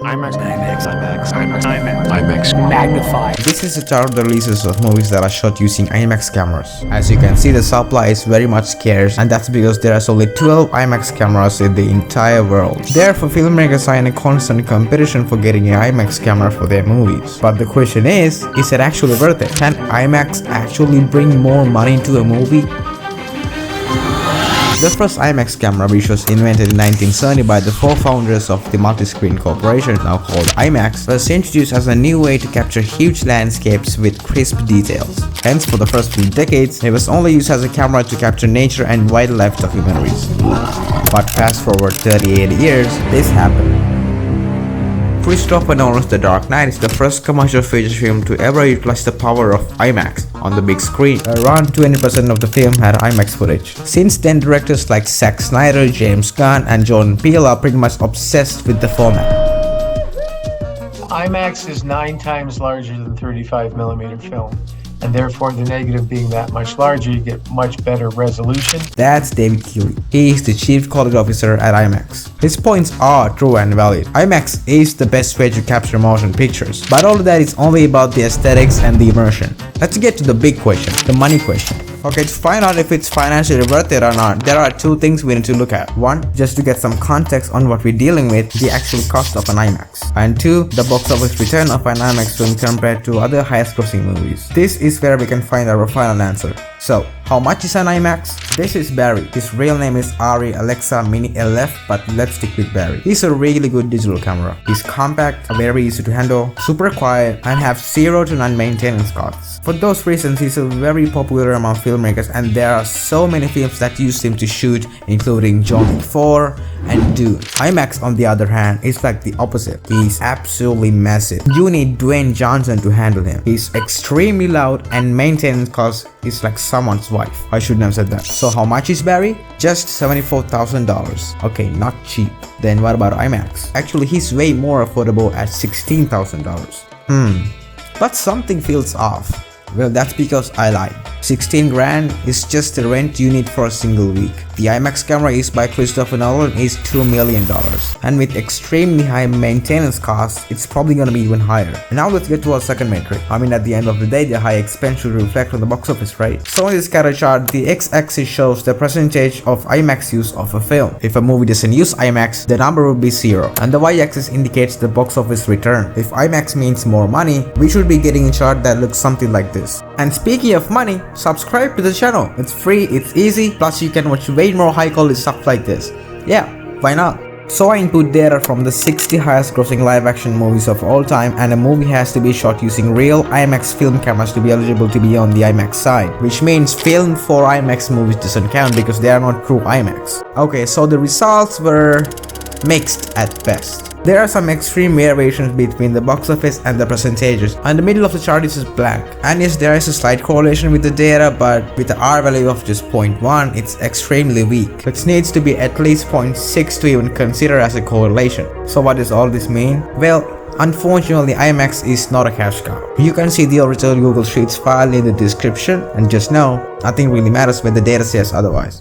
IMAX. Magnify. This is the chart of the releases of movies that are shot using IMAX cameras. As you can see, the supply is very much scarce, and that's because there are only 12 IMAX cameras in the entire world. Therefore, filmmakers are in a constant competition for getting an IMAX camera for their movies. But the question is it actually worth it? Can IMAX actually bring more money to a movie? The first IMAX camera, which was invented in 1970 by the four founders of the multi-screen corporation now called IMAX, was introduced as a new way to capture huge landscapes with crisp details. Hence, for the first few decades, it was only used as a camera to capture nature and wildlife documentaries. But fast forward 38 years, this happened. Christopher Nolan's The Dark Knight is the first commercial feature film to ever utilize the power of IMAX on the big screen. Around 20% of the film had IMAX footage. Since then, directors like Zack Snyder, James Gunn, and Jordan Peele are pretty much obsessed with the format. IMAX is 9 times larger than 35mm film, and therefore the negative being that much larger, you get much better resolution. That's David Keeley. He is the Chief Quality Officer at IMAX. His points are true and valid. IMAX is the best way to capture motion pictures, but all of that is only about the aesthetics and the immersion. Let's get to the big question, the money question. Okay, to find out if it's financially worth it or not, there are two things we need to look at. One, just to get some context on what we're dealing with, the actual cost of an IMAX. And two, the box office return of an IMAX film compared to other highest grossing movies. This is where we can find our final answer. So, how much is an IMAX? This is Barry. His real name is Ari Alexa Mini LF, but let's stick with Barry. He's a really good digital camera. He's compact, very easy to handle, super quiet, and have 0 to none maintenance costs. For those reasons, he's a very popular among filmmakers, and there are so many films that use him to shoot, including John Wick 4 and Dune. IMAX, on the other hand, is like the opposite. He's absolutely massive. You need Dwayne Johnson to handle him. He's extremely loud, and maintenance costs is like someone's wife. I shouldn't have said that. So how much is Barry? Just $74,000. Okay, not cheap. Then what about IMAX? Actually, he's way more affordable at $16,000. But something feels off. Well, that's because I lied. 16 grand is just the rent you need for a single week. The IMAX camera used by Christopher Nolan is $2 million. And with extremely high maintenance costs, it's probably gonna be even higher. And now let's get to our second metric. I mean, at the end of the day, the high expense should reflect on the box office, right? So in this scatter chart, the x-axis shows the percentage of IMAX use of a film. If a movie doesn't use IMAX, the number will be 0. And the y-axis indicates the box office return. If IMAX means more money, we should be getting a chart that looks something like this. And speaking of money, subscribe to the channel. It's free, it's easy, plus you can watch way more high quality stuff like this. Yeah, why not? So I input data from the 60 highest grossing live action movies of all time, and a movie has to be shot using real IMAX film cameras to be eligible to be on the IMAX side, which means film for IMAX movies doesn't count because they are not true IMAX. Okay, so the results were mixed at best. There are some extreme variations between the box office and the percentages, and the middle of the chart is just blank. And yes, there is a slight correlation with the data, but with the R value of just 0.1, it's extremely weak. It needs to be at least 0.6 to even consider as a correlation. So what does all this mean? Well, unfortunately, IMAX is not a cash cow. You can see the original Google Sheets file in the description, and just know, nothing really matters when the data says otherwise.